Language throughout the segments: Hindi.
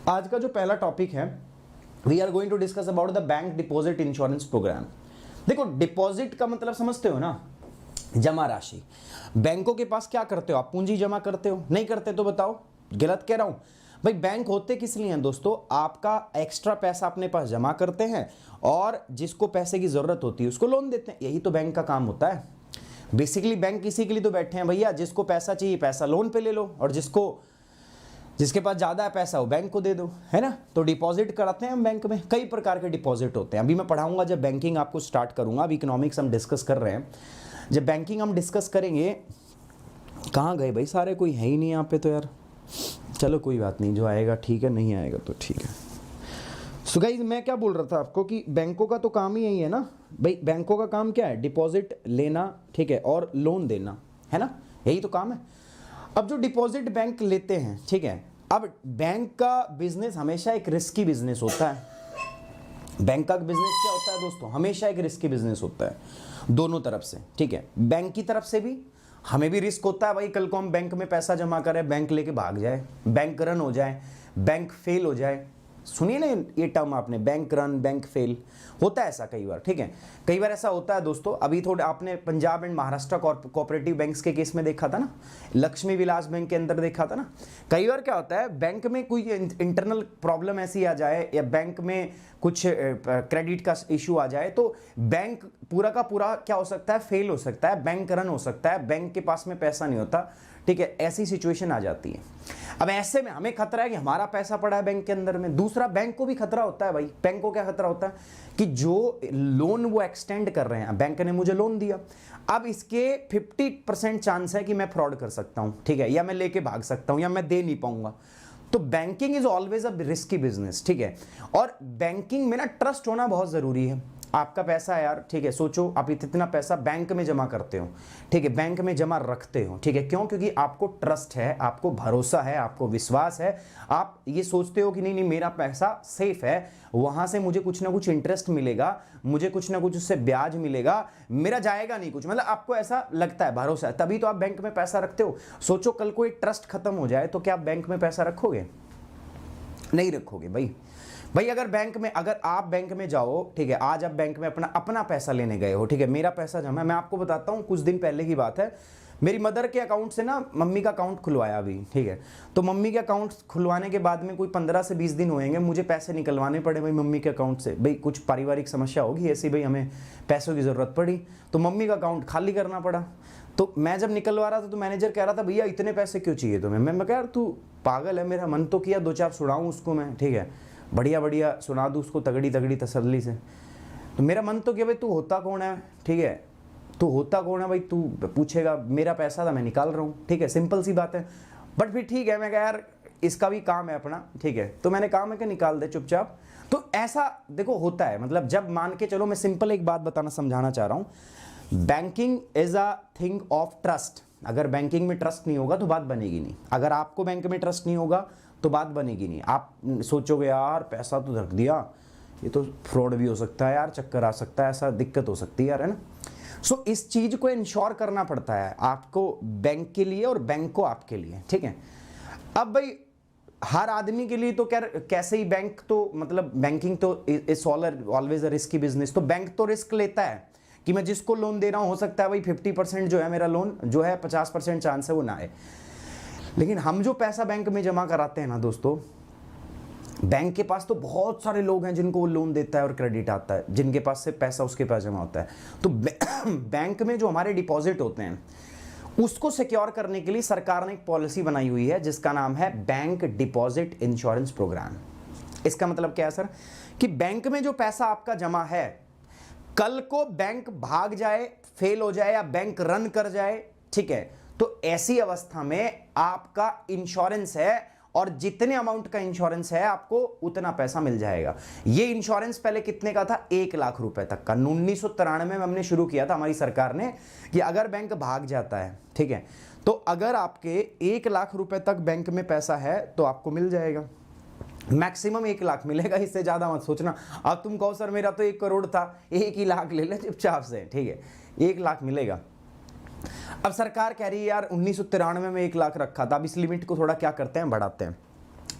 आज का जो पहला टॉपिक है, we are going to discuss about the bank deposit insurance program. देखो, डिपॉजिट का मतलब समझते हो ना, जमा राशि। बैंकों के पास क्या करते हो आप? पूंजी जमा करते हो? नहीं करते तो बताओ, गलत कह रहा हूं भाई? बैंक होते किस लिए हैं दोस्तों? आपका एक्स्ट्रा पैसा अपने पास जमा करते हैं और जिसको पैसे की जरूरत होती है उसको लोन देते हैं। यही तो बैंक का काम होता है। बेसिकली बैंक इसी के लिए तो बैठे हैं भैया, जिसको पैसा चाहिए पैसा लोन पे ले लो, और जिसके पास ज्यादा है पैसा वो बैंक को दे दो, है ना। तो डिपॉजिट कराते हैं हम बैंक में, कई प्रकार के डिपॉजिट होते हैं। अभी मैं पढ़ाऊंगा, जब बैंकिंग आपको स्टार्ट करूंगा। अभी इकोनॉमिक्स हम डिस्कस कर रहे हैं, जब बैंकिंग हम डिस्कस करेंगे। कहाँ गए भाई सारे? कोई है ही नहीं यहाँ पे तो यार। चलो कोई बात नहीं, जो आएगा ठीक है, नहीं आएगा तो ठीक है। सो गाइस, मैं क्या बोल रहा था आपको कि बैंकों का तो काम ही यही है ना भाई। बैंकों का काम क्या है? डिपॉजिट लेना, ठीक है, और लोन देना, है ना, यही तो काम है। अब जो डिपॉजिट बैंक लेते हैं, ठीक है, अब बैंक का बिजनेस हमेशा एक रिस्की बिजनेस होता है। बैंक का बिजनेस क्या होता है दोस्तों? हमेशा एक रिस्की बिजनेस होता है, दोनों तरफ से, ठीक है। बैंक की तरफ से भी हमें भी रिस्क होता है भाई, कल को हम बैंक में पैसा जमा करें, बैंक लेके भाग जाए, बैंक रन हो जाए, बैंक फेल हो जाए। सुनिए ना ये टर्म आपने, बैंक रन, बैंक फेल, होता है ऐसा कई बार, ठीक है। कई बार ऐसा होता है दोस्तों। अभी थोड़े आपने Punjab and Maharashtra cooperative banks के केस में देखा था ना, लक्ष्मी विलास बैंक के अंदर देखा था ना। कई बार क्या होता है, बैंक में कोई इंटरनल प्रॉब्लम ऐसी आ जाए या बैंक में कुछ क्रेडिट का इशू आ जाए, तो बैंक पूरा का पूरा क्या हो सकता है? फेल हो सकता है, बैंक रन हो सकता है, बैंक के पास में पैसा नहीं होता, ठीक है। ऐसी सिचुएशन आ जाती है। अब ऐसे में हमें खतरा है कि हमारा पैसा पड़ा है बैंक के अंदर में। दूसरा, बैंक को भी खतरा होता है भाई। बैंक को क्या खतरा होता है कि जो लोन वो एक्सटेंड कर रहे हैं, बैंक ने मुझे लोन दिया, अब इसके 50% चांस है कि मैं फ्रॉड कर सकता हूं, ठीक है, या मैं लेके भाग सकता हूं, या मैं दे नहीं पाऊंगा। तो banking is always a risky business, ठीक है। और बैंकिंग में ना ट्रस्ट होना बहुत जरूरी है। आपका पैसा है यार, ठीक है, सोचो आप इतना पैसा बैंक में जमा करते हो, ठीक है, बैंक में जमा रखते हो, ठीक है, क्यों? क्योंकि आपको ट्रस्ट है, आपको भरोसा है, आपको विश्वास है। आप ये सोचते हो कि नहीं नहीं, मेरा पैसा सेफ है, वहां से मुझे कुछ ना कुछ इंटरेस्ट मिलेगा, मुझे कुछ ना कुछ उससे ब्याज मिलेगा, मेरा जाएगा नहीं कुछ, मतलब आपको ऐसा लगता है, भरोसा है, तभी तो आप बैंक में पैसा रखते हो। सोचो कल को एक ट्रस्ट खत्म हो जाए तो क्या आप बैंक में पैसा रखोगे? नहीं रखोगे भाई। अगर आप बैंक में जाओ, ठीक है, आज आप बैंक में अपना पैसा लेने गए हो, ठीक है, मेरा पैसा जमा है। मैं आपको बताता हूं, कुछ दिन पहले की बात है, मेरी मदर के अकाउंट से ना मम्मी का अकाउंट खुलवाया अभी, ठीक है। तो मम्मी के अकाउंट खुलवाने के बाद में कोई 15 से 20 दिन होंगे, मुझे पैसे निकलवाने पड़े भाई मम्मी के अकाउंट से। भाई कुछ पारिवारिक समस्या होगी ऐसी, भाई हमें पैसों की जरूरत पड़ी, तो मम्मी का अकाउंट खाली करना पड़ा। तो मैं जब निकलवा रहा था तो मैनेजर कह रहा था, भैया इतने पैसे क्यों चाहिए तुम्हें? मैं कह यार तू पागल है, मेरा मन तो किया दो चार सुनाऊं उसको मैं, ठीक है, बढ़िया बढ़िया सुना दूँ उसको, तगड़ी तगड़ी तसल्ली से। तो मेरा मन तो किया भाई तू होता कौन है, ठीक है, तू होता कौन है भाई, तू पूछेगा, मेरा पैसा था मैं निकाल रहा हूँ, ठीक है, सिंपल सी बात है। बट फिर ठीक है, मैं कहा यार इसका भी काम है अपना, ठीक है, तो मैंने कहा मैं कि निकाल दे चुपचाप। तो ऐसा देखो होता है, मतलब जब मान के चलो, मैं सिंपल एक बात बताना समझाना चाह रहा हूँ, banking is a thing of trust. अगर बैंकिंग में ट्रस्ट नहीं होगा तो बात बनेगी नहीं। अगर आपको बैंक में ट्रस्ट नहीं होगा तो बात बनेगी नहीं। आप सोचोगे यार पैसा तो रख दिया, ये तो फ्रॉड भी हो सकता है यार, चक्कर आ सकता है, ऐसा दिक्कत हो सकती है यार, है ना। सो इस चीज को इंश्योर करना पड़ता है आपको, बैंक के लिए और बैंक को आपके लिए, ठीक है। अब भाई हर आदमी के लिए तो कैसे ही बैंक तो मतलब बैंकिंग तो is always a risky business. तो बैंक तो रिस्क लेता है कि मैं जिसको लोन दे रहा हूं, हो सकता है भाई 50% जो है मेरा लोन जो है 50% चांस है वो ना आए। लेकिन हम जो पैसा बैंक में जमा कराते हैं ना दोस्तों, बैंक के पास तो बहुत सारे लोग हैं जिनको वो लोन देता है और क्रेडिट आता है, जिनके पास से पैसा उसके पास जमा होता है। तो बैंक में जो हमारे डिपॉजिट होते हैं उसको सिक्योर करने के लिए सरकार ने एक पॉलिसी बनाई हुई है जिसका नाम है बैंक डिपॉजिट इंश्योरेंस प्रोग्राम। इसका मतलब क्या है सर? कि बैंक में जो पैसा आपका जमा है, कल को बैंक भाग जाए, फेल हो जाए या बैंक रन कर जाए, ठीक है, तो ऐसी अवस्था में आपका इंश्योरेंस है, और जितने अमाउंट का इंश्योरेंस है आपको उतना पैसा मिल जाएगा। ये इंश्योरेंस पहले कितने का था? 1 लाख रुपए तक का। 1993 में हमने शुरू किया था हमारी सरकार ने, कि अगर बैंक भाग जाता है, ठीक है, तो अगर आपके 1 लाख रुपए तक बैंक में पैसा है तो आपको मिल जाएगा। मैक्सिमम 1 लाख मिलेगा, इससे ज्यादा मत सोचना। अब तुम कहो सर मेरा तो 1 करोड़ था, 1 ही लाख ले ले चुपचाप से, ठीक है, 1 लाख मिलेगा। अब सरकार कह रही है यार 1993 में 1 लाख रखा था, अब इस लिमिट को थोड़ा क्या करते हैं, बढ़ाते हैं।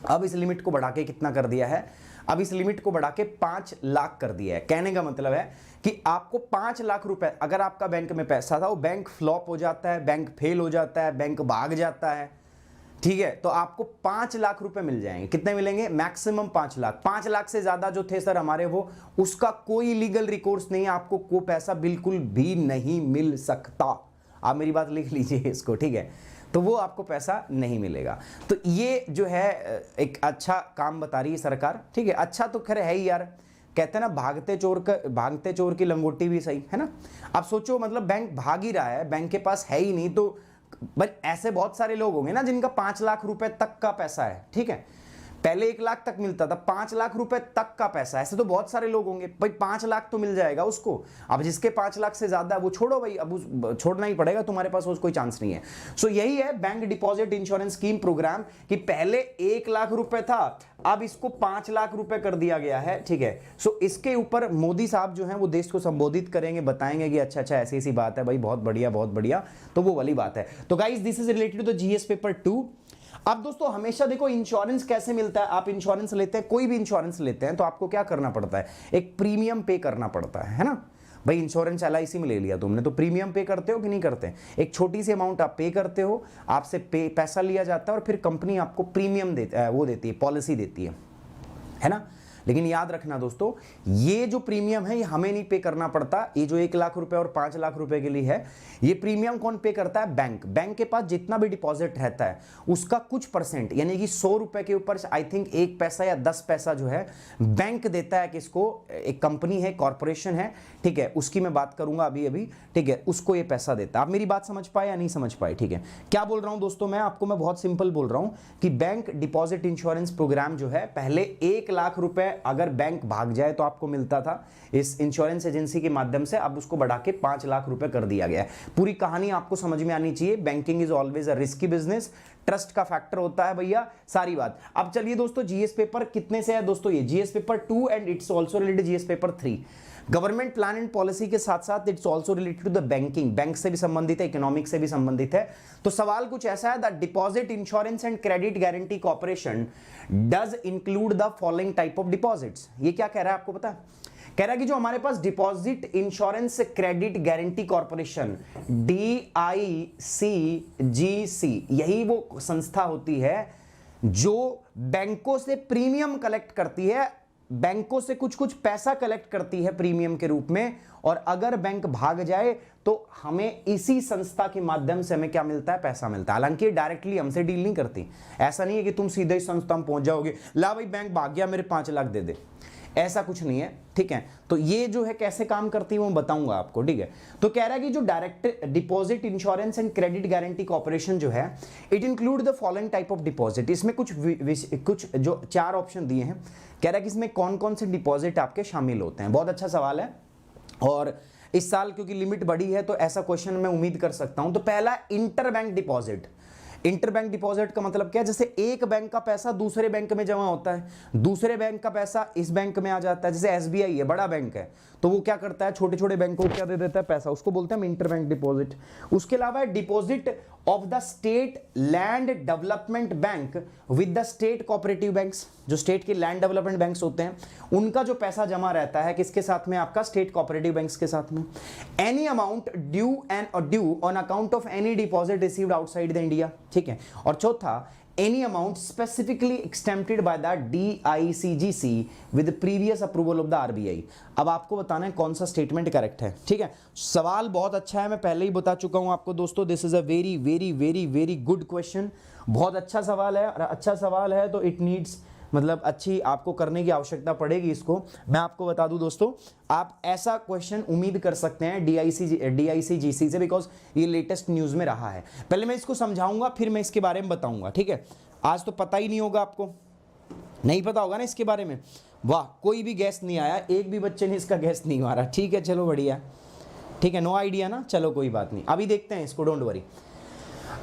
अब इस लिमिट को बढ़ा के कितना कर दिया है, अब इस लिमिट को बढ़ा के 5 लाख कर दिया है। कहने का मतलब है कि आपको 5 लाख रुपए, अगर आपका बैंक में पैसा था, वो बैंक फ्लॉप हो जाता है, बैंक फेल हो जाता है, बैंक भाग जाता है, ठीक है, तो आपको 5 लाख रुपए मिल जाएंगे। कितने मिलेंगे? मैक्सिमम 5 लाख। 5 लाख से ज्यादा जो थे सर हमारे, वो उसका कोई लीगल रिकोर्स नहीं है, आपको को पैसा बिल्कुल भी नहीं मिल सकता। आप मेरी बात लिख लीजिए इसको, ठीक है, तो वो आपको पैसा नहीं मिलेगा। तो ये जो है एक अच्छा काम बता रही है सरकार, ठीक है। अच्छा तो खैर है ही यार, कहते हैं ना भागते चोर की लंगोटी भी सही है ना। आप सोचो, मतलब बैंक भाग ही रहा है, बैंक के पास है ही नहीं, तो बट ऐसे बहुत सारे लोग होंगे ना जिनका 5 लाख रुपए तक का पैसा है, ठीक है। पहले 1 लाख तक मिलता था, 5 लाख रुपए तक का पैसा, ऐसे तो बहुत सारे लोग होंगे भाई। 5 लाख तो मिल जाएगा उसको। अब जिसके 5 लाख से ज्यादा है वो छोड़ो भाई, अब छोड़ना ही पड़ेगा, तुम्हारे पास कोई चांस नहीं है। सो यही है bank deposit insurance scheme program, कि पहले 1 लाख रुपए था, अब इसको 5 लाख रुपए कर दिया गया है, ठीक है। सो इसके ऊपर मोदी साहब जो है वो देश को संबोधित करेंगे, बताएंगे कि अच्छा अच्छा ऐसी ऐसी बात है भाई, बहुत बढ़िया बहुत बढ़िया, तो वो वाली बात है। तो guys this is related to the GS paper 2। अब दोस्तों हमेशा देखो इंश्योरेंस कैसे मिलता है। आप इंश्योरेंस लेते हैं, कोई भी इंश्योरेंस लेते हैं, तो आपको क्या करना पड़ता है? एक प्रीमियम पे करना पड़ता है ना भाई। इंश्योरेंस एलआईसी में ले लिया तुमने, तो प्रीमियम पे करते हो कि नहीं करते? एक छोटी सी अमाउंट आप पे करते हो, आपसे पैसा लिया जाता है और फिर कंपनी आपको प्रीमियम देती है, पॉलिसी देती है ना। लेकिन याद रखना दोस्तों, ये जो प्रीमियम है ये हमें नहीं पे करना पड़ता। ये जो 1 लाख रुपए और 5 लाख रुपए के लिए है, ये प्रीमियम कौन पे करता है? बैंक। बैंक के पास जितना भी डिपॉजिट रहता है उसका कुछ परसेंट, यानी कि 100 रुपए के ऊपर आई थिंक 1 पैसा या 10 पैसा जो है बैंक देता है। किसको? एक कंपनी है, कॉर्पोरेशन है, ठीक है, उसकी मैं बात करूंगा अभी अभी, ठीक है, उसको ये पैसा देता है। आप मेरी बात समझ पाए या नहीं समझ पाए? ठीक है, क्या बोल रहा हूं दोस्तों मैं आपको? मैं बहुत सिंपल बोल रहा हूं कि बैंक डिपॉजिट इंश्योरेंस प्रोग्राम जो है, पहले 1 लाख रुपए अगर बैंक भाग जाए तो आपको मिलता था इस इंश्योरेंस एजेंसी के माध्यम से, अब उसको बढ़ा के 5 लाख रुपए कर दिया गया है। पूरी कहानी आपको समझ में आनी चाहिए। Banking is always a risky business, trust का फैक्टर होता है भैया, सारी बात। अब चलिए दोस्तों, जीएस पेपर कितने से है दोस्तों? ये GS paper 2 and it's also related GS paper 3। Government plan and policy के साथ साथ it's also related to the banking, bank से भी संबंधित है, इकोनॉमिक से भी संबंधित है। तो सवाल कुछ ऐसा है, the deposit insurance and credit guarantee corporation does include the following type of deposits. ये क्या कह रहा है आपको पता है? कह रहा है कि जो हमारे पास deposit insurance credit guarantee corporation DICGC, यही वो संस्था होती है जो बैंकों से प्रीमियम कलेक्ट करती है, बैंकों से कुछ कुछ पैसा कलेक्ट करती है प्रीमियम के रूप में, और अगर बैंक भाग जाए तो हमें इसी संस्था के माध्यम से हमें क्या मिलता है? पैसा मिलता है। हालांकि डायरेक्टली हमसे डील नहीं करती, ऐसा नहीं है कि तुम सीधे इस संस्था में पहुंच जाओगे, ला भाई बैंक भाग गया मेरे 5 लाख दे दे, ऐसा कुछ नहीं है, ठीक है। तो ये जो है कैसे काम करती है वो बताऊंगा आपको, ठीक है। तो कह रहा है कि जो direct deposit insurance and credit guarantee corporation जो है, it include the following type of deposit. इसमें कुछ जो 4 ऑप्शन दिए हैं। कह रहा है कि इसमें कौन कौन से डिपॉजिट आपके शामिल होते हैं। बहुत अच्छा सवाल है, और इस साल क्योंकि लिमिट बढ़ी है तो ऐसा क्वेश्चन मैं उम्मीद कर सकता हूं। तो पहला, inter bank deposit. Inter bank deposit का मतलब क्या है? जैसे एक बैंक का पैसा दूसरे बैंक में जमा होता है, दूसरे बैंक का पैसा इस बैंक में आ जाता है। जैसे एसबीआई है, बड़ा बैंक है, तो वो क्या करता है? छोटे छोटे बैंकों को क्या दे देता है? पैसा। उसको बोलते हैं हम इंटर बैंक डिपॉजिट। उसके अलावा deposit of the state land development bank with the state cooperative banks. जो स्टेट के लैंड डेवलपमेंट बैंक्स होते हैं उनका जो पैसा जमा रहता है किसके साथ में? आपका स्टेट कोऑपरेटिव बैंक्स के साथ में। Any amount due on account of any deposit received outside the India, ठीक है। और चौथा, any amount specifically exempted by the DICGC with previous approval of the RBI। अब आपको बताना है कौन सा स्टेटमेंट करेक्ट है, ठीक है। सवाल बहुत अच्छा है, मैं पहले ही बता चुका हूं आपको दोस्तों, this is a very very very very good question. बहुत अच्छा सवाल है, और अच्छा सवाल है तो इट नीड्स, मतलब अच्छी आपको करने की आवश्यकता पड़ेगी इसको। मैं आपको बता दूं दोस्तों, आप ऐसा क्वेश्चन उम्मीद कर सकते हैं DICGC से, बिकॉज ये लेटेस्ट न्यूज में रहा है। पहले मैं इसको समझाऊंगा, फिर मैं इसके बारे में बताऊंगा, ठीक है। आज तो पता ही नहीं होगा, आपको नहीं पता होगा ना इसके बारे में। वाह, कोई भी गैस नहीं आया, एक भी बच्चे ने इसका गैस नहीं मारा, ठीक है, चलो बढ़िया, ठीक है, नो आइडिया ना, चलो कोई बात नहीं। अभी देखते हैं इसको, डोंट वरी।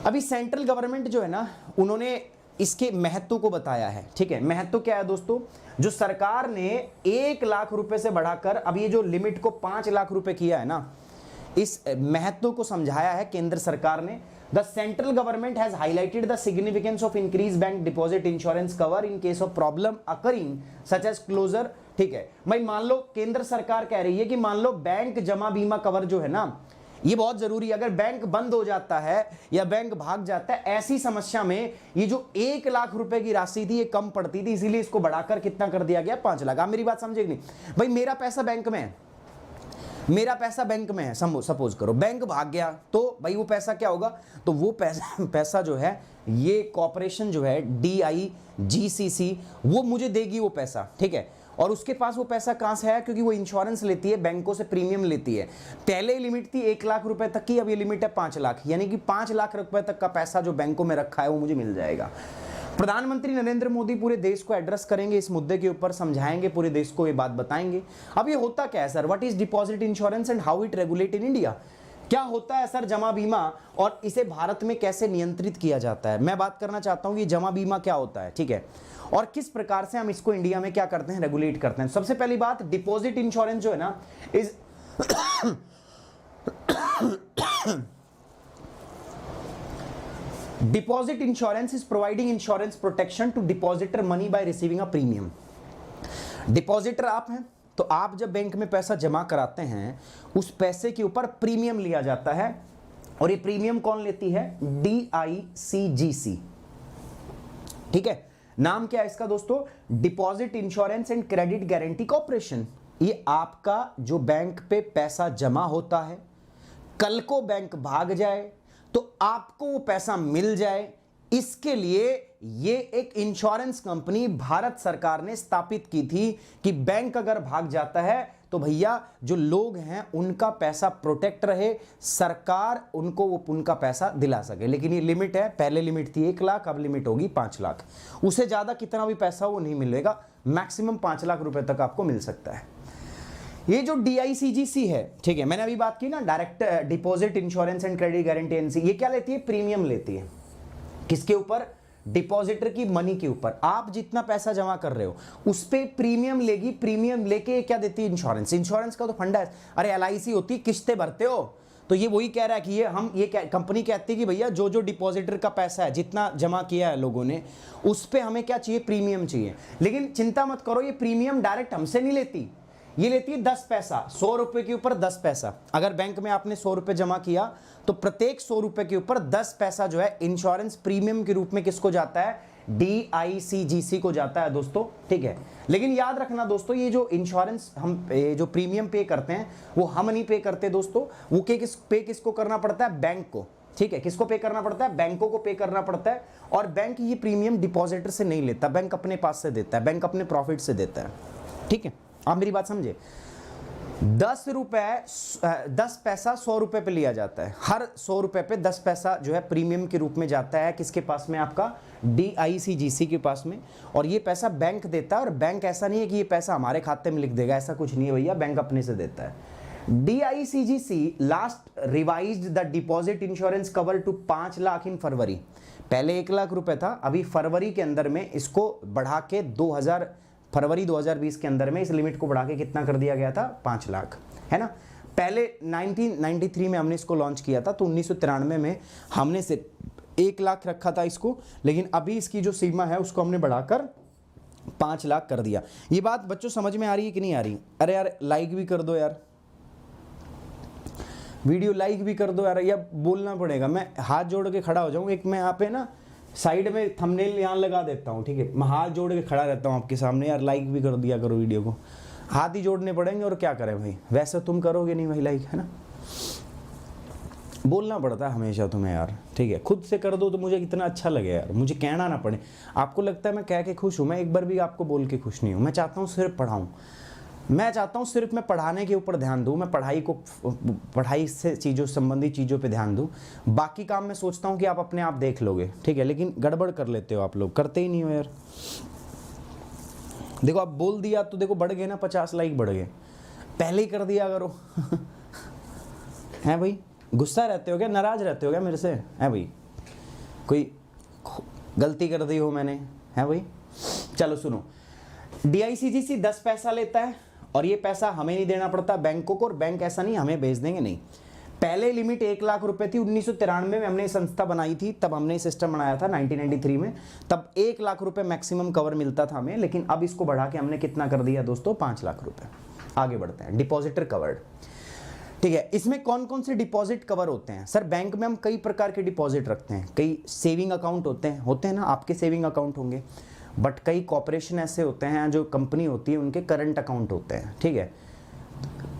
अभी सेंट्रल गवर्नमेंट जो है ना, उन्होंने इसके महत्व को बताया है, ठीक है। महत्व क्या है दोस्तों? जो सरकार ने 1 लाख रुपए से बढ़ाकर अब ये जो लिमिट को 5 लाख रुपए किया है ना, इस महत्व को समझाया है केंद्र सरकार ने। The central government has highlighted the significance of increase bank deposit insurance cover in case of problem occurring such as closure. ठीक है भाई, मान लो केंद्र सरकार कह रही है कि मान लो बैंक जमा बीमा कवर जो है ना, ये बहुत जरूरी है। अगर बैंक बंद हो जाता है या बैंक भाग जाता है, ऐसी समस्या में ये जो 1 लाख रुपए की राशि थी ये कम पड़ती थी, इसीलिए इसको बढ़ाकर कितना कर दिया गया, 5 लाख। आप मेरी बात समझे कि नहीं भाई? मेरा पैसा बैंक में है, मेरा पैसा बैंक में है, सपोज करो बैंक भाग गया तो भाई वो पैसा क्या होगा, तो वो पैसा जो है ये कॉर्पोरेशन जो है DIGCC वो मुझे देगी वो पैसा। ठीक है, और उसके पास वो पैसा कहां से है, क्योंकि वो इंश्योरेंस लेती है, बैंकों से प्रीमियम लेती है। पहले लिमिट थी 1 लाख रुपए तक की, अब ये लिमिट है 5 लाख, यानी कि 5 लाख रुपए तक का पैसा जो बैंकों में रखा है वो मुझे मिल जाएगा। प्रधानमंत्री नरेंद्र मोदी पूरे देश को एड्रेस करेंगे इस मुद्दे के ऊपर, समझाएंगे पूरे देश को, ये बात बताएंगे। अब ये होता क्या है sir, what is deposit insurance and how it regulate in India? क्या होता है सर जमा बीमा और इसे भारत में कैसे नियंत्रित किया जाता है? मैं बात करना चाहता हूं कि जमा बीमा क्या होता है, ठीक है, और किस प्रकार से हम इसको इंडिया में क्या करते हैं, रेगुलेट करते हैं। सबसे पहली बात, डिपॉजिट इंश्योरेंस जो है ना is deposit insurance is providing insurance protection to depositor money by receiving a premium. Depositor आप हैं, तो आप जब बैंक में पैसा जमा कराते हैं उस पैसे के ऊपर प्रीमियम लिया जाता है, और ये प्रीमियम कौन लेती है, DICGC। ठीक है, नाम क्या है इसका दोस्तों, deposit insurance and credit guarantee corporation. ये आपका जो बैंक पे पैसा जमा होता है, कल को बैंक भाग जाए तो आपको वो पैसा मिल जाए, इसके लिए ये एक इंश्योरेंस कंपनी भारत सरकार ने स्थापित की थी कि बैंक अगर भाग जाता है तो भैया जो लोग हैं उनका पैसा प्रोटेक्ट रहे, सरकार उनको वो उनका पैसा दिला सके। लेकिन ये लिमिट है, पहले लिमिट थी 1 लाख, अब लिमिट होगी 5 लाख। उससे ज्यादा कितना भी पैसा वो नहीं मिलेगा, मैक्सिमम 5 लाख रुपए तक आपको मिल सकता है। ये जो DICGC है, ठीक है, मैंने अभी बात की ना, direct deposit insurance and credit guarantee agency, ये क्या लेती है, प्रीमियम लेती है। किसके ऊपर, डिपॉजिटर की मनी के ऊपर। आप जितना पैसा जमा कर रहे हो उस पे प्रीमियम लेगी, प्रीमियम लेके क्या देती है, इंश्योरेंस। इंश्योरेंस का तो फंडा है, अरे LIC होती है, किस्तें भरते हो, तो ये वही कह रहा है कि ये कंपनी कहती है कि भैया जो डिपॉजिटर का पैसा है, जितना जमा किया है लोगों ने, उस पे हमें क्या चाहिए, प्रीमियम चाहिए। लेकिन चिंता मत करो, ये प्रीमियम डायरेक्ट हमसे नहीं लेती, ये लेती है 10 पैसा, 100 रुपए के ऊपर 10 पैसा। अगर बैंक में आपने 100 रुपए जमा किया तो प्रत्येक 100 रुपए के ऊपर 10 पैसा जो है इंश्योरेंस प्रीमियम के रूप में किसको जाता है, DICGC को जाता है दोस्तों। ठीक है, लेकिन याद रखना दोस्तों, ये जो इंश्योरेंस हम जो प्रीमियम पे करते हैं वो हम नहीं पे करते दोस्तों, वो किसको करना पड़ता है, बैंक को। ठीक है, किसको पे करना पड़ता है, बैंकों को पे करना पड़ता है। और बैंक ये प्रीमियम डिपॉजिटर से नहीं लेता, बैंक अपने पास से देता है, बैंक अपने प्रॉफिट से देता है। ठीक है, आप मेरी बात समझे। 10 पैसा 100 रुपए पे लिया जाता है, हर 100 रुपए पे 10 पैसा जो है प्रीमियम के रूप में जाता है, किसके पास में, आपका DICGC के पास में। और ये पैसा बैंक देता है, और बैंक ऐसा नहीं है कि ये पैसा हमारे खाते में लिख देगा, ऐसा कुछ नहीं है भैया, बैंक अपने से देता है। DICGC last revised the deposit insurance cover to 5 lakh in February. पहले 1 लाख रुपए था, अभी फरवरी के अंदर में इसको बढ़ा के फरवरी 2020 के अंदर में इस लिमिट को बढ़ा के कितना कर दिया गया था, 5 लाख, है ना। पहले 1993 में हमने इसको लॉन्च किया था, तो 1993 में हमने सिर्फ 1 लाख रखा था इसको, लेकिन अभी इसकी जो सीमा है उसको हमने बढ़ाकर 5 लाख कर दिया। ये बात बच्चों समझ में आ रही है कि नहीं आ रही? अरे यार लाइक भी कर दो यार, वीडियो लाइक भी कर दो यार, या बोलना पड़ेगा, मैं हाथ जोड़ के खड़ा हो जाऊँ। एक मैं यहाँ पे ना साइड में थंबनेल यहाँ लगा देता हूँ, ठीक है, मैं हाथ जोड़ के खड़ा रहता हूँ आपके सामने, यार लाइक भी कर दिया करो वीडियो को। हाथ ही जोड़ने पड़ेंगे और क्या करें भाई, वैसे तुम करोगे नहीं भाई लाइक, है ना, बोलना पड़ता है हमेशा तुम्हें यार। ठीक है, खुद से कर दो तो मुझे कितना अच्छा लगे यार, मुझे कहना ना पड़े। आपको लगता है मैं कह के खुश हूँ, मैं एक बार भी आपको बोल के खुश नहीं हूँ। मैं चाहता हूँ सिर्फ पढ़ाऊँ, मैं चाहता हूँ सिर्फ मैं पढ़ाने के ऊपर ध्यान दूँ, मैं पढ़ाई से चीज़ों संबंधित चीज़ों पे ध्यान दूँ। बाकी काम मैं सोचता हूँ कि आप अपने आप देख लोगे, ठीक है, लेकिन गड़बड़ कर लेते हो आप लोग, करते ही नहीं हो यार। देखो आप बोल दिया तो देखो बढ़ गए ना, 50 लाइक बढ़ गए, पहले ही कर दिया करो। है भाई, गुस्सा रहते हो क्या, नाराज रहते हो क्या मेरे से, है भाई, कोई गलती कर दी हो मैंने, है भाई। चलो सुनो, DICGC 10 पैसा लेता है, और ये पैसा हमें नहीं देना पड़ता बैंकों को, और बैंक ऐसा नहीं हमें भेज देंगे, नहीं, पहले लिमिट 1 लाख रुपए थी। 1993 में हमने संस्था बनाई थी, तब हमने सिस्टम बनाया था 1993 में, तब 1 लाख रुपए मैक्सिमम कवर मिलता था हमें, लेकिन अब इसको बढ़ा के हमने कितना कर दिया दोस्तों, 5 लाख रुपए। आगे बढ़ते हैं, डिपॉजिटर कवर्ड। ठीक है, इसमें कौन कौन से डिपॉजिट कवर होते हैं? सर बैंक में हम कई प्रकार के डिपॉजिट रखते हैं। कई सेविंग अकाउंट होते हैं ना, आपके सेविंग अकाउंट होंगे, बट कई कॉर्पोरेशन ऐसे होते हैं, जो कंपनी होती है उनके करंट अकाउंट होते हैं। ठीक है,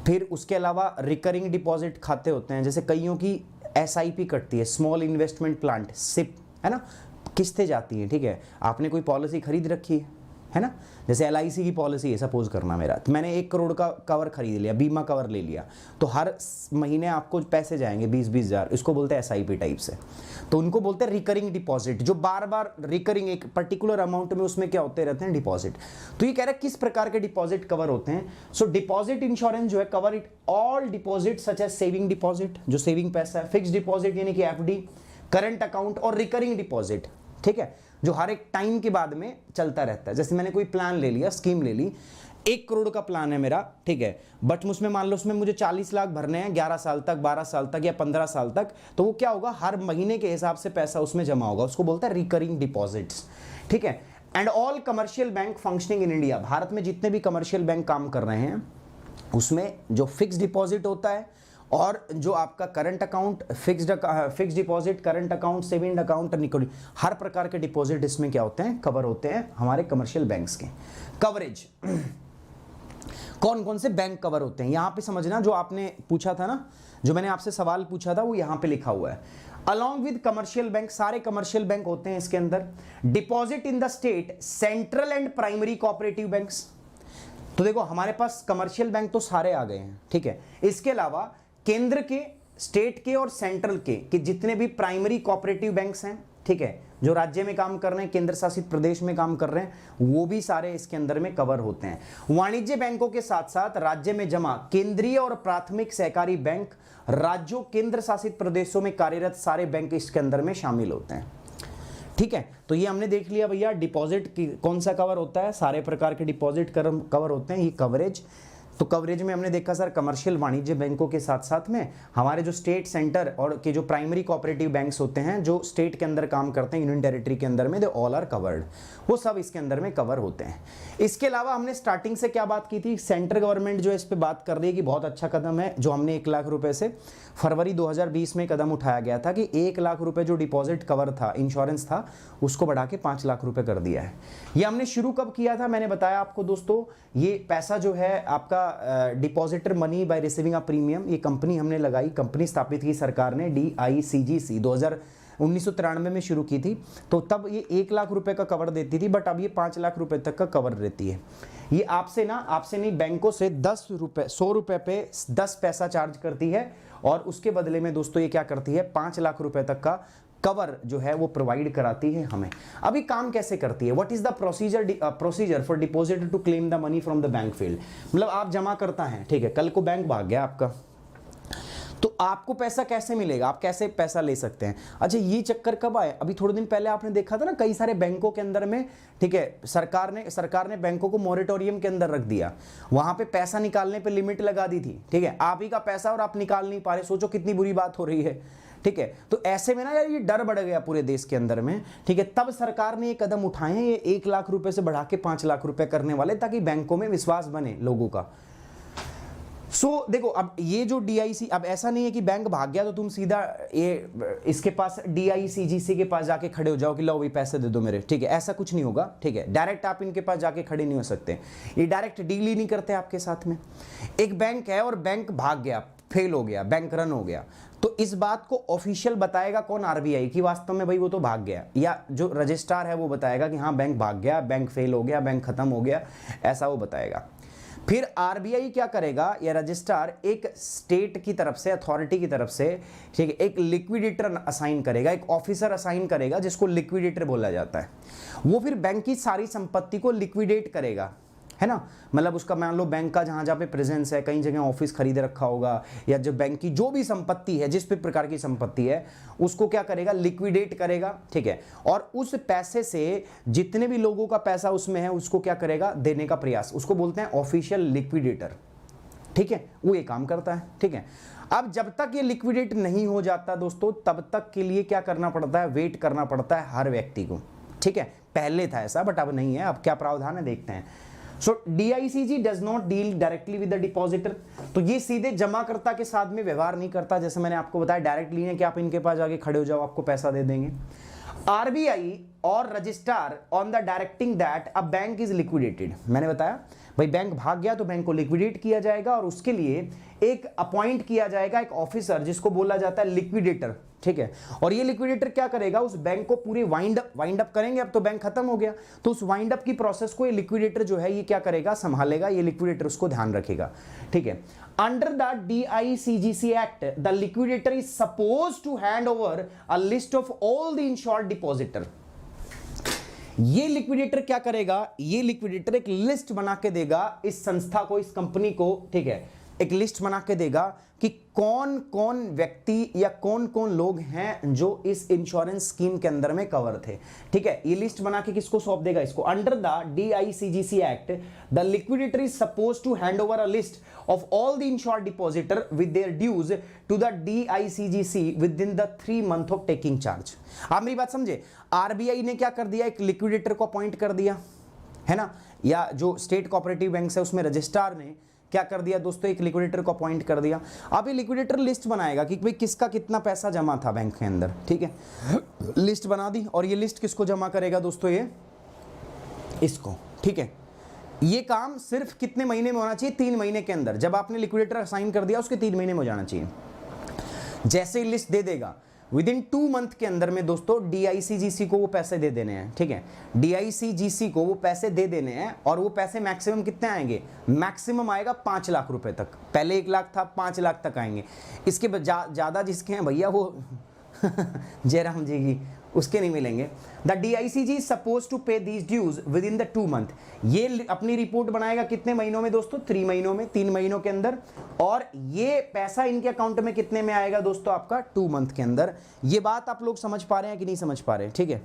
फिर उसके अलावा रिकरिंग डिपॉजिट खाते होते हैं, जैसे कईयों की SIP कटती है, स्मॉल इन्वेस्टमेंट प्लांट, SIP, है ना, किस्तें जाती हैं। ठीक है, आपने कोई पॉलिसी खरीद रखी है ना, जैसे LIC की पॉलिसी है सपोज करना मेरा, तो मैंने 1 करोड़ का कवर खरीद लिया, बीमा कवर ले लिया, तो हर महीने आपको पैसे जाएंगे 20-20 हज़ार, इसको बोलते हैं SIP टाइप से। तो उनको बोलते हैं रिकरिंग डिपॉजिट, जो बार बार रिकरिंग एक पर्टिकुलर अमाउंट में उसमें क्या होते रहते हैं, डिपॉजिट। तो ये कह रहा है किस प्रकार के डिपॉजिट कवर होते हैं। सो डिपॉजिट इंश्योरेंस जो है cover it all deposit such as saving deposit, जो सेविंग पैसा है, फिक्स डिपॉजिट यानी कि FD, करंट अकाउंट और रिकरिंग डिपॉजिट। ठीक है, जो हर एक टाइम के बाद में चलता रहता है। जैसे मैंने कोई प्लान ले लिया, स्कीम ले ली, 1 करोड़ का प्लान है मेरा, ठीक है, बट उसमें मान लो उसमें मुझे 40 लाख भरने हैं 11 साल तक, 12 साल तक या 15 साल तक, तो वो क्या होगा, हर महीने के हिसाब से पैसा उसमें जमा होगा, उसको बोलता है रिकरिंग डिपॉजिट्स। ठीक है, and all commercial bank functioning in India, Bharat में जितने भी कमर्शियल बैंक काम कर रहे हैं उसमें जो फिक्स डिपॉजिट होता है और जो आपका current account, fix deposit, current account, saving account, निकल, हर प्रकार के डिपॉजिट इसमें क्या होते हैं, कवर होते हैं हमारे कमर्शियल बैंक्स के। कवरेज, कौन कौन से बैंक कवर होते हैं यहां पे समझना, जो आपने पूछा था ना, जो मैंने आपसे सवाल पूछा था वो यहां पे लिखा हुआ है। अलॉन्ग विद कमर्शियल बैंक, सारे कमर्शियल बैंक होते हैं इसके अंदर। Deposit in the state, central and primary cooperative banks. तो देखो हमारे पास कमर्शियल बैंक तो सारे आ गए हैं, ठीक है, इसके अलावा केंद्र के, स्टेट के और सेंट्रल के जितने भी प्राइमरी कोऑपरेटिव बैंक्स हैं, ठीक है, जो राज्य में काम कर रहे हैं, केंद्र शासित प्रदेश में काम कर रहे हैं, वो भी सारे इसके अंदर में कवर होते हैं। वाणिज्य बैंकों के साथ साथ राज्य में जमा केंद्रीय और प्राथमिक सहकारी बैंक, राज्यों, केंद्र शासित प्रदेशों में कार्यरत सारे बैंक इसके अंदर में शामिल होते हैं। ठीक है, तो ये हमने देख लिया भैया डिपॉजिट की कौन सा कवर होता है, सारे प्रकार के डिपॉजिट कवर होते हैं, ये कवरेज। तो कवरेज में हमने देखा सर कमर्शियल वाणिज्य बैंकों के साथ साथ में हमारे जो स्टेट सेंटर और के जो प्राइमरी कोऑपरेटिव बैंक्स होते हैं, जो स्टेट के अंदर काम करते हैं, यूनियन टेरिटरी के अंदर में, दे ऑल आर कवर्ड, वो सब इसके अंदर में कवर होते हैं। इसके अलावा हमने स्टार्टिंग से क्या बात की थी, सेंट्रल गवर्नमेंट जो इस पे बात कर रही है कि बहुत अच्छा कदम है, जो हमने 1 लाख रुपए से फरवरी 2020 में कदम उठाया गया था कि 1 लाख रुपए जो डिपॉजिट कवर था, इंश्योरेंस था, उसको बढ़ा के 5 लाख रुपए कर दिया है। ये हमने शुरू कब किया था, मैंने बताया आपको दोस्तों, ये पैसा जो है आपका depositor money by receiving a premium, ये कंपनी हमने लगाई, कंपनी स्थापित की सरकार ने, DICGC 1993 में शुरू की थी। तो तब ये 1 लाख रुपए का कवर देती थी, बट अब ये 5 लाख रुपए तक का कवर देती है। ये आपसे नहीं, बैंकों से 100 रुपए पे 10 पैसा चार्ज करती है, और उसके बदले में दोस्तों ये क्या करती है, 5 लाख रुपए तक का कवर जो है वो प्रोवाइड कराती है हमें। अभी काम कैसे करती है, what is the procedure for depositor to claim the money from the bank field. मतलब आप जमा करता है, ठीक है, कल को बैंक भाग गया आपका, तो आपको पैसा कैसे मिलेगा, आप कैसे पैसा ले सकते हैं। अच्छा, ये चक्कर कब आए, अभी थोड़े दिन पहले आपने देखा था ना, कई सारे बैंकों के अंदर में, ठीक है, सरकार ने बैंकों को मोरेटोरियम के अंदर रख दिया, वहां पे पैसा निकालने पे लिमिट लगा दी थी, ठीक है, आप ही का पैसा और आप निकाल नहीं पा रहे, सोचो कितनी बुरी बात हो रही है। ठीक है, तो ऐसे में ना यार ये डर बढ़ गया पूरे देश के अंदर में, ठीक है, तब सरकार ने ये कदम उठाए हैं, ये 1 लाख रुपए से बढ़ा के 5 लाख रुपए करने वाले, ताकि बैंकों में विश्वास बने लोगों का। देखो, अब ये जो DIC, अब ऐसा नहीं है कि बैंक भाग गया तो तुम सीधा ये इसके पास DICGC के पास जाके खड़े हो जाओ कि लो भाई पैसे दे दो मेरे, ठीक है, ऐसा कुछ नहीं होगा। ठीक है, डायरेक्ट आप इनके पास जाके खड़े नहीं हो सकते, ये डायरेक्ट डील ही नहीं करते आपके साथ में। एक बैंक है और बैंक भाग गया, फेल हो गया, बैंक रन हो गया, तो इस बात को ऑफिशियल बताएगा कौन, RBI की वास्तव में भाई वो तो भाग गया, या जो रजिस्ट्रार है वो बताएगा कि हाँ बैंक भाग गया, बैंक फेल हो गया, बैंक खत्म हो गया, ऐसा वो बताएगा। फिर RBI क्या करेगा, या रजिस्ट्रार एक स्टेट की तरफ से, अथॉरिटी की तरफ से, ठीक है, एक लिक्विडेटर असाइन करेगा, एक ऑफिसर असाइन करेगा जिसको लिक्विडेटर बोला जाता है। वो फिर बैंक की सारी संपत्ति को लिक्विडेट करेगा, है ना, मतलब उसका मान लो बैंक का जहां पे प्रेजेंस है, कई जगह ऑफिस खरीदे रखा होगा, या जो बैंक की जो भी संपत्ति है, जिस भी प्रकार की संपत्ति है, उसको क्या करेगा, लिक्विडेट करेगा, ठीक है, और उस पैसे से जितने भी लोगों का पैसा उसमें है उसको क्या करेगा, देने का प्रयास, उसको बोलते हैं ऑफिशियल लिक्विडेटर। ठीक है, वो ये काम करता है। ठीक है, अब जब तक ये लिक्विडेट नहीं हो जाता दोस्तों, तब तक के लिए क्या करना पड़ता है, वेट करना पड़ता है हर व्यक्ति को। ठीक है, पहले था ऐसा बट अब नहीं है। अब क्या प्रावधान है देखते हैं। सो DICG does not deal directly with the depositor, तो ये सीधे जमाकर्ता के साथ में व्यवहार नहीं करता। जैसे मैंने आपको बताया डायरेक्टली है कि आप इनके पास जाके खड़े हो जाओ, आपको पैसा दे देंगे। RBI और registrar on the directing that a bank is liquidated, मैंने बताया भाई बैंक भाग गया तो बैंक को लिक्विडेट किया जाएगा और उसके लिए एक अपॉइंट किया जाएगा एक ऑफिसर जिसको बोला जाता है लिक्विडेटर। ठीक है, और ये लिक्विडेटर क्या करेगा, उस बैंक को पूरी वाइंड अप करेंगे। अब तो बैंक खत्म हो गया, तो उस वाइंड अप की प्रोसेस को ये लिक्विडेटर जो है ये क्या करेगा, संभालेगा। ये लिक्विडेटर उसको ध्यान रखेगा। ठीक है, under the DICGC act the liquidator is suppose to hand over a list of all the insured depositor. ये लिक्विडेटर क्या करेगा, ये लिक्विडेटर एक लिस्ट बना के देगा इस संस्था को, इस कंपनी को। ठीक है, एक लिस्ट बना के देगा कि कौन कौन व्यक्ति या कौन कौन लोग हैं जो इस इंश्योरेंस स्कीम के अंदर में कवर थे। ठीक है, ये लिस्ट बना के किसको सौंप देगा, इसको। Under the DICGC act the liquidator is suppose to hand over a list of all the insured depositor with their dues to the DICGC within the 3 months of taking charge. आप मेरी बात समझे, RBI ने क्या कर दिया, एक लिक्विडेटर को अपॉइंट कर दिया है ना, या जो स्टेट कोऑपरेटिव बैंक है उसमें रजिस्ट्रार ने क्या कर दिया दोस्तों, एक लिक्विडेटर को अपॉइंट कर दिया। अब ये लिक्विडेटर लिस्ट बनाएगा कि भाई किसका कितना पैसा जमा था बैंक के अंदर। ठीक है, लिस्ट बना दी, और ये लिस्ट किसको जमा करेगा दोस्तों, ये इसको। ठीक है, ये काम सिर्फ कितने महीने में होना चाहिए, 3 महीने के अंदर। जब आपने लिक्विडेटर असाइन कर दिया उसके 3 महीने में हो जाना चाहिए। जैसे ही लिस्ट दे देगा विद इन 2 months के अंदर में दोस्तों DICGC को वो पैसे दे देने हैं। ठीक है, DICGC को वो पैसे दे देने हैं, और वो पैसे मैक्सिमम कितने आएंगे, मैक्सिमम आएगा 5 लाख रुपए तक। पहले 1 लाख था, 5 लाख तक आएंगे। इसके ज्यादा जिसके हैं भैया वो जयराम जी की, उसके नहीं मिलेंगे। The DICG is suppose to pay these dues within the 2 months। ये अपनी रिपोर्ट बनाएगा कितने महीनों में दोस्तों, 3 महीनों में, 3 महीनों के अंदर। और ये पैसा इनके अकाउंट में कितने में आएगा दोस्तों, आपका 2 months के अंदर। ये बात आप लोग समझ पा रहे हैं कि नहीं समझ पा रहे? ठीक है,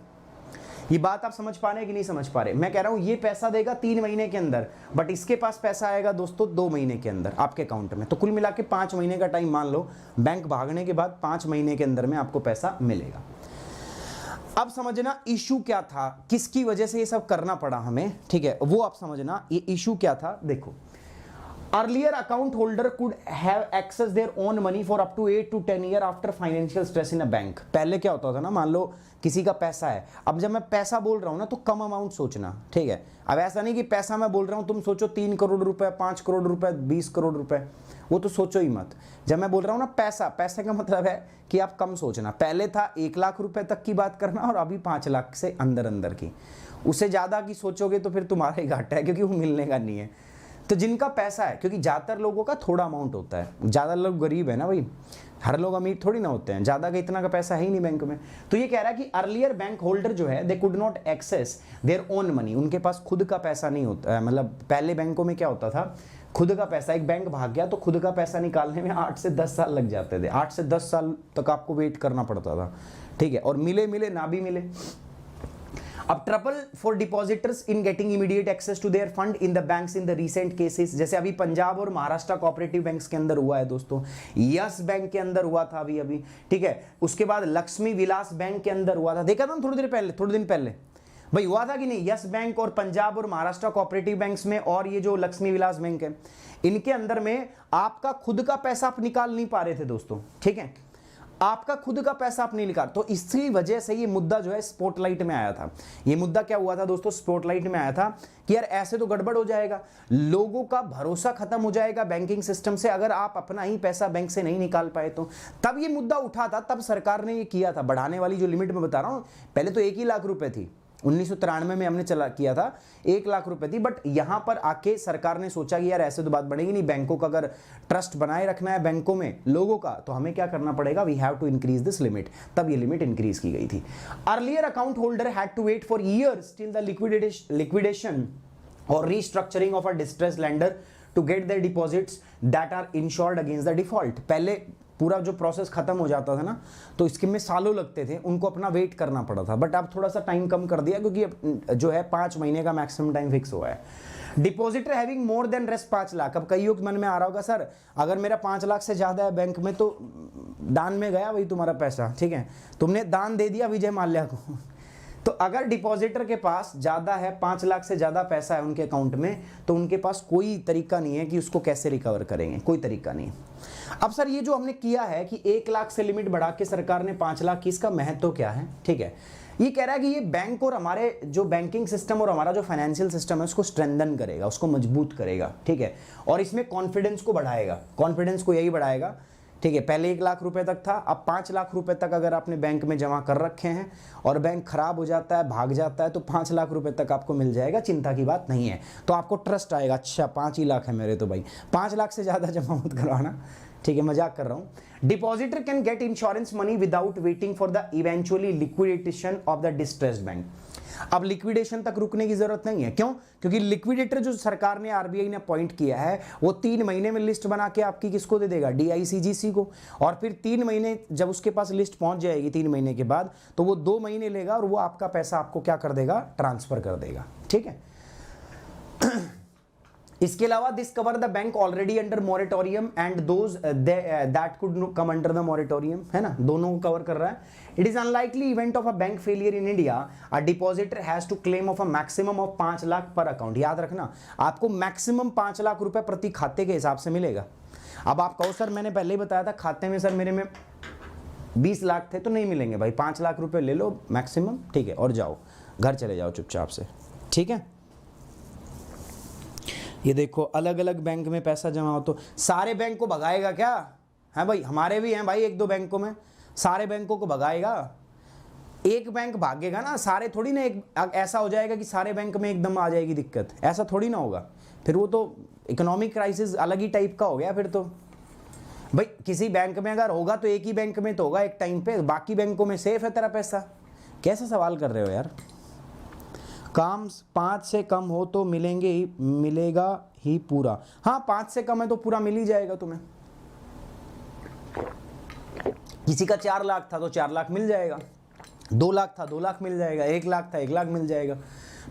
ये बात आप समझ पा रहे हैं कि नहीं समझ पा रहे? मैं कह रहा हूं ये पैसा देगा 3 महीने के अंदर, बट इसके पास पैसा आएगा दोस्तों 2 महीने के अंदर आपके अकाउंट में। तो कुल मिला के 5 महीने का टाइम मान लो, बैंक भागने के बाद 5 महीने के अंदर में आपको पैसा मिलेगा। अब समझना इशू क्या था, किसकी वजह से ये सब करना पड़ा हमें। ठीक है, वो आप समझना ये इशू क्या था। देखो, earlier account holder could have access their own money for up to 8 to 10 years after financial stress in a bank. पहले क्या होता था ना, मान लो किसी का पैसा है। अब जब मैं पैसा बोल रहा हूं ना तो कम अमाउंट सोचना। ठीक है, अब ऐसा नहीं कि पैसा मैं बोल रहा हूं तुम सोचो 3 करोड़ रुपए, 5 करोड़ रुपए, 20 करोड़ रुपए, वो तो सोचो ही मत। जब मैं बोल रहा हूं ना पैसा, पैसे का मतलब है कि आप कम सोचना। पहले था 1 लाख रुपए तक की बात करना, और अभी 5 लाख से अंदर अंदर की। उससे ज्यादा की सोचोगे तो फिर तुम्हारा ही घाटा है, क्योंकि वो मिलने का नहीं है। तो जिनका पैसा है, क्योंकि ज्यादातर लोगों का थोड़ा अमाउंट होता है, ज्यादा लोग गरीब है ना भाई, हर लोग अमीर थोड़ी ना होते हैं, ज्यादा का इतना का पैसा है ही नहीं बैंक में। तो ये कह रहा है कि अर्लियर बैंक होल्डर जो है they could not access their own money, उनके पास खुद का पैसा नहीं होता है। मतलब पहले बैंकों में क्या होता था, खुद का पैसा, एक बैंक भाग गया तो खुद का पैसा निकालने में 8 से 10 साल लग जाते थे। 8 से 10 साल तक आपको वेट करना पड़ता था। ठीक है, और मिले ना भी मिले। अब trouble for depositors in getting immediate access to their fund in the banks in the recent cases, जैसे अभी पंजाब और महाराष्ट्र कोऑपरेटिव बैंक्स के अंदर हुआ है दोस्तों, यस बैंक के अंदर हुआ था अभी। ठीक है, उसके बाद लक्ष्मी विलास बैंक के अंदर हुआ था, देखा था थोड़ी दिन पहले भाई, हुआ था कि नहीं। यस बैंक और पंजाब और महाराष्ट्र कोऑपरेटिव बैंक्स में, और ये जो लक्ष्मी विलास बैंक है, इनके अंदर में आपका खुद का पैसा आप निकाल नहीं पा रहे थे दोस्तों। ठीक है, आपका खुद का पैसा आप नहीं निकाल, तो इसी वजह से ये मुद्दा जो है स्पॉटलाइट में आया था। ये मुद्दा क्या हुआ था दोस्तों, स्पॉटलाइट में आया था कि यार ऐसे तो गड़बड़ हो जाएगा, लोगों का भरोसा खत्म हो जाएगा बैंकिंग सिस्टम से अगर आप अपना ही पैसा बैंक से नहीं निकाल पाए तो। तब ये मुद्दा उठा था, तब सरकार ने ये किया था, बढ़ाने वाली जो लिमिट मैं बता रहा हूं, पहले तो 1 ही लाख रुपए थी, 1993 में हमने चला किया था, 1 लाख रुपए थी। बट यहां पर आके सरकार ने सोचा कि यार ऐसे तो बात बढ़ेगी नहीं, बैंकों का अगर ट्रस्ट बनाए रखना है बैंकों में लोगों का, तो हमें क्या करना पड़ेगा, we have to increase this limit. तब ये लिमिट इंक्रीज की गई थी। Earlier account holder had to wait for years till the liquidation और restructuring of a distress lender to get their deposits that are insured against the default. पहले पूरा जो प्रोसेस खत्म हो जाता था ना, तो इसके में सालों लगते थे, उनको अपना वेट करना पड़ा था। बट अब थोड़ा सा टाइम कम कर दिया, क्योंकि जो है 5 महीने का मैक्सिमम टाइम फिक्स हुआ है। Depositor having more than rest 5 lakh. अब कईयों के मन में आ रहा होगा सर अगर मेरा 5 लाख से ज़्यादा है बैंक में तो दान में गया वही तुम्हारा पैसा, ठीक है, तुमने दान दे दिया विजय माल्या को। तो अगर डिपॉजिटर के पास ज़्यादा है, 5 लाख से ज़्यादा पैसा है उनके अकाउंट में, तो उनके पास कोई तरीका नहीं है कि उसको कैसे रिकवर करेंगे, कोई तरीका नहीं। अब सर ये जो हमने किया है कि 1 लाख से लिमिट बढ़ा के सरकार ने 5 लाख की, इसका महत्व क्या है? ठीक है, ये कह रहा है कि ये बैंक और हमारे जो बैंकिंग सिस्टम और हमारा जो फाइनेंशियल सिस्टम है उसको स्ट्रेंथन करेगा, उसको मजबूत करेगा, ठीक है, और इसमें कॉन्फिडेंस को बढ़ाएगा, कॉन्फिडेंस को यही बढ़ाएगा, ठीक है। पहले 1 लाख रुपए तक था, अब 5 लाख रुपए तक अगर आपने बैंक में जमा कर रखे हैं और बैंक खराब हो जाता है, भाग जाता है, तो 5 लाख रुपए तक आपको मिल जाएगा, चिंता की बात नहीं है। तो आपको ट्रस्ट आएगा, अच्छा 5 ही लाख है मेरे, तो भाई 5 लाख से ज़्यादा जमा मत करवाना, ठीक है, मजाक कर रहा हूं। Depositor can get insurance money without waiting for the eventually liquidation of the distressed bank. अब लिक्विडेशन तक रुकने की जरूरत नहीं है, क्यों? क्योंकि लिक्विडेटर जो सरकार ने, आरबीआई ने अपॉइंट किया है, वो 3 महीने में लिस्ट बना के आपकी किसको दे देगा? DICGC को। और फिर 3 महीने जब उसके पास लिस्ट पहुंच जाएगी 3 महीने के बाद, तो वो 2 महीने लेगा और वो आपका पैसा आपको क्या कर देगा? ट्रांसफर कर देगा, ठीक है। इसके अलावा this cover the bank already under moratorium and those that could come under the moratorium, है ना, दोनों को कवर कर रहा है। It is unlikely event of a bank failure in India, a depositor has to claim of a maximum of 5 lakh per account. याद रखना, आपको मैक्सिमम 5 लाख रुपए प्रति खाते के हिसाब से मिलेगा। अब आप कहो सर मैंने पहले ही बताया था खाते में सर मेरे में 20 लाख थे, तो नहीं मिलेंगे भाई, 5 लाख रुपए ले लो मैक्सिमम, ठीक है, और जाओ घर चले जाओ चुपचाप से, ठीक है। ये देखो अलग अलग बैंक में पैसा जमा हो, तो सारे बैंक को भगाएगा क्या? है भाई, हमारे भी हैं भाई 1-2 बैंकों में, सारे बैंकों को भगाएगा? एक बैंक भागेगा ना, सारे थोड़ी ना। एक ऐसा हो जाएगा कि सारे बैंक में एकदम आ जाएगी दिक्कत, ऐसा थोड़ी ना होगा, फिर वो तो इकोनॉमिक क्राइसिस अलग ही टाइप का हो गया फिर तो। भाई किसी बैंक में अगर होगा तो एक ही बैंक में तो होगा एक टाइम पे, बाकी बैंकों में सेफ है तेरा पैसा। कैसा सवाल कर रहे हो यार? काम 5 से कम हो तो मिलेगा ही पूरा। हाँ 5 से कम है तो पूरा मिल ही जाएगा तुम्हें। किसी का 4 लाख था तो 4 लाख मिल जाएगा, 2 लाख था 2 लाख मिल जाएगा, 1 लाख था 1 लाख मिल जाएगा,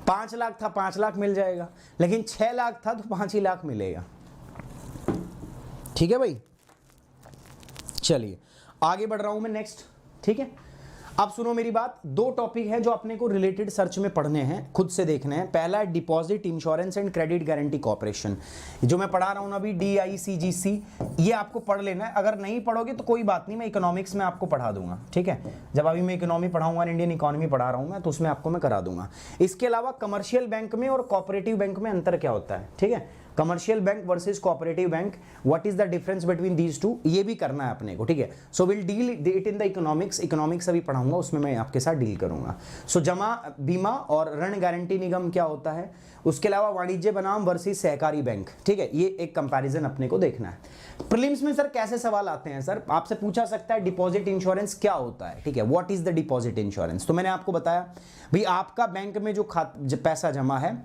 5 लाख था 5 लाख मिल जाएगा, लेकिन 6 लाख था तो 5 ही लाख मिलेगा, ठीक है भाई। चलिए आगे बढ़ रहा हूं मैं नेक्स्ट, ठीक है। अब सुनो मेरी बात, 2 टॉपिक है जो अपने को रिलेटेड सर्च में पढ़ने हैं, खुद से देखने हैं। पहला है deposit insurance and credit guarantee corporation, जो मैं पढ़ा रहा हूं अभी, DICGC, ये आपको पढ़ लेना है। अगर नहीं पढ़ोगे तो कोई बात नहीं, मैं इकोनॉमिक्स में आपको पढ़ा दूंगा, ठीक है। जब अभी मैं इकोनॉमी पढ़ाऊंगा, इंडियन इकोनॉमी पढ़ा रहा हूं मैं, तो उसमें आपको मैं करा दूंगा। इसके अलावा कमर्शियल बैंक में और कोऑपरेटिव बैंक में अंतर क्या होता है, ठीक है। Commercial bank versus cooperative bank, what is the difference between these two, ये भी करना है अपने को, ठीक है। So will deal it in the economics अभी पढ़ाऊंगा, उसमें मैं आपके साथ डील करूंगा। सो जमा बीमा और ऋण गारंटी निगम क्या होता है, उसके अलावा वाणिज्य बनाम वर्सेस सहकारी बैंक, ठीक है, ये एक कंपैरिजन अपने को देखना है। प्रीलिम्स में सर कैसे सवाल आते हैं, सर आपसे पूछा सकता है डिपॉजिट इंश्योरेंस क्या होता है, ठीक है, what is the deposit insurance. तो मैंने आपको बताया भाई, आपका बैंक में जो पैसा जमा है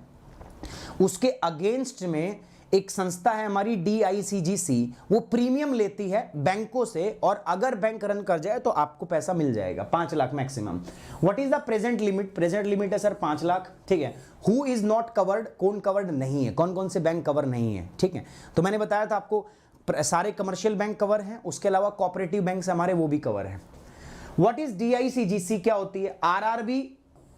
उसके अगेंस्ट में एक संस्था है हमारी DICGC, वो प्रीमियम लेती है बैंकों से, और अगर बैंक रन कर जाए तो आपको पैसा मिल जाएगा 5 lakh maximum. What is the present limit, present limit है सर 5 लाख, ठीक है। हु इज नॉट कवर्ड, कौन कवर्ड नहीं है, कौन कौन से बैंक कवर नहीं है, ठीक है। तो मैंने बताया था आपको सारे कमर्शियल बैंक कवर हैं, उसके अलावा कोऑपरेटिव बैंक हमारे वो भी कवर हैं। व्हाट इज DICGC क्या होती है, RRB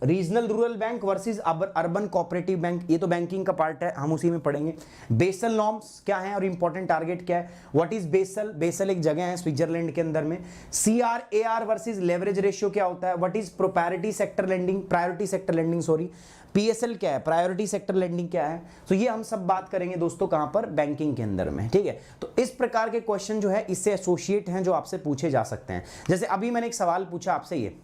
regional rural bank versus urban cooperative bank, ये तो बैंकिंग का पार्ट है, हम उसी में पढ़ेंगे। बेसल नॉर्म्स क्या है और इंपॉर्टेंट टारगेट क्या है, व्हाट इज बेसल, बेसल एक जगह है स्विट्जरलैंड के अंदर में। CRAR वर्सेस लेवरेज रेशियो क्या होता है, what is priority sector lending, sorry, PSL क्या है, प्रायोरिटी सेक्टर लेंडिंग क्या है। तो ये हम सब बात करेंगे दोस्तों कहां पर, बैंकिंग के अंदर में, ठीक है। तो इस प्रकार के क्वेश्चन जो है इससे एसोसिएट हैं, जो आपसे पूछे जा सकते हैं। जैसे अभी मैंने एक सवाल पूछा आपसे, ये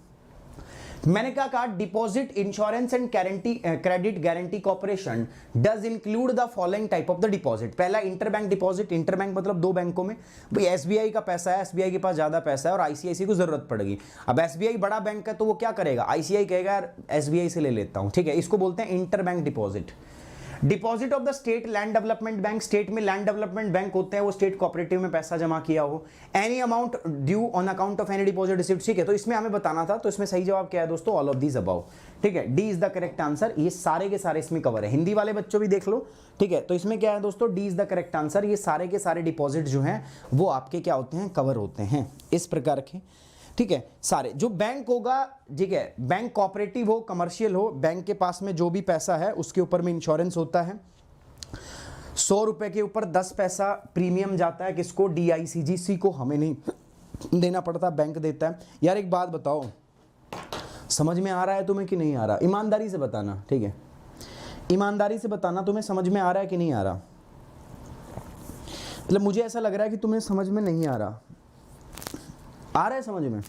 मैंने क्या कहा, deposit insurance and credit guarantee corporation does include the following type of the deposit. पहला इंटरबैंक डिपॉजिट, इंटरबैंक मतलब 2 बैंकों में, भाई SBI का पैसा है, SBI के पास ज्यादा पैसा है और ICICI को जरूरत पड़ेगी। अब SBI बड़ा बैंक है तो वो क्या करेगा, ICICI कहेगा यार SBI से ले लेता हूं, ठीक है, इसको बोलते हैं interbank deposit. Deposit of the state land development bank, state में लैंड डेवलपमेंट बैंक होते हैं, वो स्टेट कोऑपरेटिव में पैसा जमा किया हो। Any amount due on account of any deposit received, ठीक है, तो इसमें हमें बताना था, तो इसमें सही जवाब क्या है दोस्तों, ऑल ऑफ दीज अबाउ, ठीक है, D is the correct answer. ये सारे के सारे इसमें कवर है, हिंदी वाले बच्चों भी देख लो, ठीक है, तो इसमें क्या है दोस्तों, D is the correct answer. ये सारे के सारे डिपॉजिट जो हैं वो आपके क्या होते हैं, कवर होते हैं इस प्रकार के, ठीक है। सारे जो बैंक होगा, ठीक है, बैंक कोऑपरेटिव हो, कमर्शियल हो, बैंक के पास में जो भी पैसा है उसके ऊपर में इंश्योरेंस होता है। 100 रुपए के ऊपर 10 पैसा प्रीमियम जाता है किसको, DICGC को, हमें नहीं देना पड़ता, बैंक देता है। यार एक बात बताओ, समझ में आ रहा है तुम्हें कि नहीं आ रहा, ईमानदारी से बताना, ठीक है, ईमानदारी से बताना तुम्हें समझ में आ रहा है कि नहीं आ रहा। मतलब मुझे ऐसा लग रहा है कि तुम्हें समझ में नहीं आ रहा है समझ में।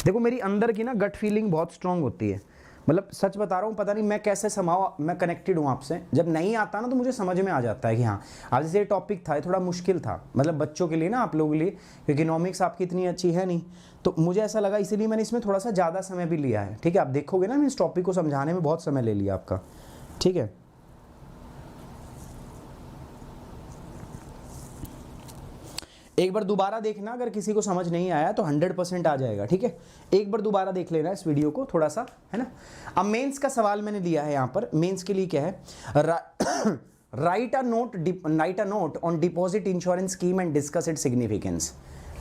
देखो मेरी अंदर की ना गट फीलिंग बहुत स्ट्रांग होती है, मतलब सच बता रहा हूँ, पता नहीं मैं कैसे समाओ, मैं कनेक्टेड हूँ आपसे। जब नहीं आता ना तो मुझे समझ में आ जाता है कि हाँ, आज जैसे ये टॉपिक था, ये थोड़ा मुश्किल था, मतलब बच्चों के लिए ना, आप लोगों के लिए, क्योंकि इकोनॉमिक्स आपकी इतनी अच्छी है नहीं, तो मुझे ऐसा लगा, इसीलिए मैंने इसमें थोड़ा सा ज़्यादा समय भी लिया है, ठीक है। आप देखोगे ना, मैं इस टॉपिक को समझाने में बहुत समय ले लिया आपका, ठीक है। एक बार दोबारा देखना, अगर किसी को समझ नहीं आया तो 100% आ जाएगा, ठीक है। एक बार दोबारा देख लेना इस वीडियो को थोड़ा सा, है ना। अब मेंस का सवाल मैंने दिया है यहाँ पर, मेंस के लिए क्या है, right a note on deposit insurance scheme and discuss it significance,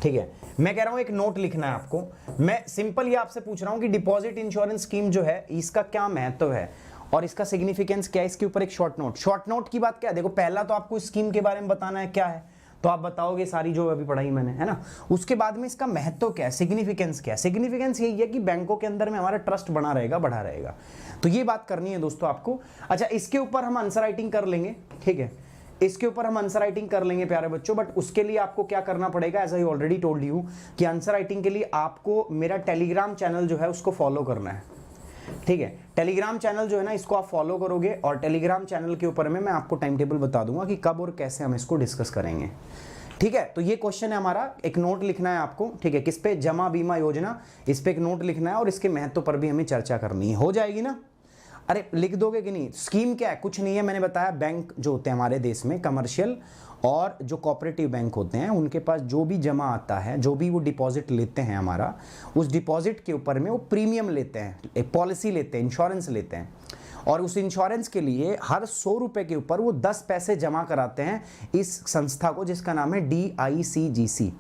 ठीक है। मैं कह रहा हूँ एक नोट लिखना है आपको, मैं सिंपल ये आपसे पूछ रहा हूँ कि डिपॉजिट इंश्योरेंस स्कीम जो है इसका क्या महत्व है और इसका सिग्निफिकेंस क्या है, इसके ऊपर एक शॉर्ट नोट की बात क्या है। देखो पहला तो आपको स्कीम के बारे में बताना है क्या है, तो आप बताओगे सारी जो अभी पढ़ाई मैंने, है ना। उसके बाद में इसका महत्व क्या है, सिग्निफिकेंस क्या है। सिग्निफिकेंस यही है कि बैंकों के अंदर में हमारा ट्रस्ट बना रहेगा, बढ़ा रहेगा, तो ये बात करनी है दोस्तों आपको। अच्छा, इसके ऊपर हम आंसर राइटिंग कर लेंगे, ठीक है, इसके ऊपर हम आंसर राइटिंग कर लेंगे प्यारे बच्चों, बट उसके लिए आपको क्या करना पड़ेगा, as I already told you, कि आंसर राइटिंग के लिए आपको मेरा टेलीग्राम चैनल जो है उसको फॉलो करना है, ठीक है। टेलीग्राम चैनल जो है ना, इसको आप फॉलो करोगे और टेलीग्राम चैनल के ऊपर में मैं आपको टाइम टेबल बता दूंगा कि कब और कैसे हम इसको डिस्कस करेंगे, ठीक है। तो ये क्वेश्चन है हमारा, एक नोट लिखना है आपको, ठीक है, किस पे, जमा बीमा योजना, इस पे एक नोट लिखना है और इसके महत्व पर भी हमें चर्चा करनी है, हो जाएगी ना। अरे लिख दोगे कि नहीं। स्कीम क्या है, कुछ नहीं है, मैंने बताया, बैंक जो होते हैं हमारे देश में, कमर्शियल और जो कोऑपरेटिव बैंक होते हैं, उनके पास जो भी जमा आता है, जो भी वो डिपॉजिट लेते हैं हमारा, उस डिपॉजिट के ऊपर में वो प्रीमियम लेते हैं, एक पॉलिसी लेते हैं, इंश्योरेंस लेते हैं, और उस इंश्योरेंस के लिए हर 100 रुपए के ऊपर वो 10 पैसे जमा कराते हैं इस संस्था को, जिसका नाम है DICGC।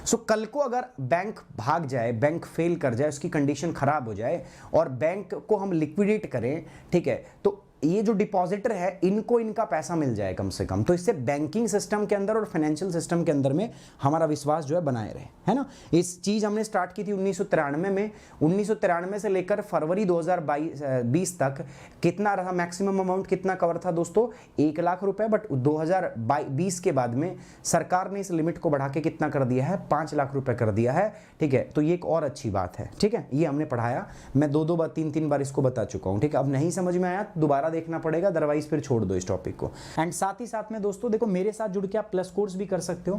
सो कल को अगर बैंक भाग जाए, बैंक फेल कर जाए, उसकी कंडीशन खराब हो जाए और बैंक को हम लिक्विडेट करें, ठीक है, तो ये जो डिपॉजिटर है इनको इनका पैसा मिल जाए कम से कम, तो इससे बैंकिंग सिस्टम के अंदर और फाइनेंशियल सिस्टम के अंदर में हमारा विश्वास जो है बनाए रहे, है ना। इस चीज़ हमने स्टार्ट की थी 1993 में। 1993 से लेकर फरवरी 2020 तक कितना रहा, मैक्सिमम अमाउंट कितना कवर था दोस्तों, 1 लाख रुपए, बट 2020 के बाद में सरकार ने इस लिमिट को बढ़ा के कितना कर दिया है, 5 लाख रुपए कर दिया है, ठीक है। तो ये एक और अच्छी बात है, ठीक है, ये हमने पढ़ाया, मैं 2 बार 3 बार इसको बता चुका हूँ, ठीक है। अब नहीं समझ में आया दोबारा देखना पड़ेगा, अदरवाइज फिर छोड़ दो इस टॉपिक को। एंड साथ ही साथ में दोस्तों देखो, मेरे साथ जुड़ के आप प्लस कोर्स भी कर सकते हो।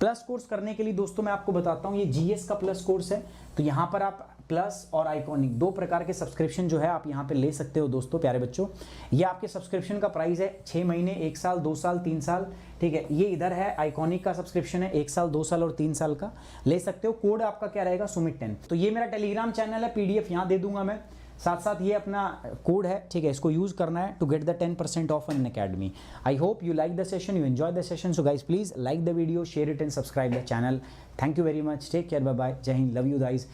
प्लस कोर्स करने के लिए दोस्तों मैं आपको बताता हूँ, ये GS का प्लस कोर्स है, तो यहाँ पर आप प्लस और आइकॉनिक 2 प्रकार के सब्सक्रिप्शन जो है आप यहाँ पे ले सकते हो दोस्तों, प्यारे बच्चों। ये आपके सब्सक्रिप्शन का प्राइस है 6 महीने, 1 साल, 2 साल, 3 साल, ठीक है। ये इधर है आइकॉनिक का सब्सक्रिप्शन है, 1 साल, 2 साल और 3 साल का ले सकते हो। कोड आपका क्या रहेगा, सुमित 10। तो ये मेरा टेलीग्राम चैनल है, PDF यहाँ दे दूंगा मैं, साथ साथ ये अपना कोड है, ठीक है, इसको यूज करना है to get the 10% off Unacademy. I hope you like the session, you enjoy the session. So guys please like the video, share it and subscribe the channel. Thank you very much, take care, bye bye, Jai Hind, love you guys.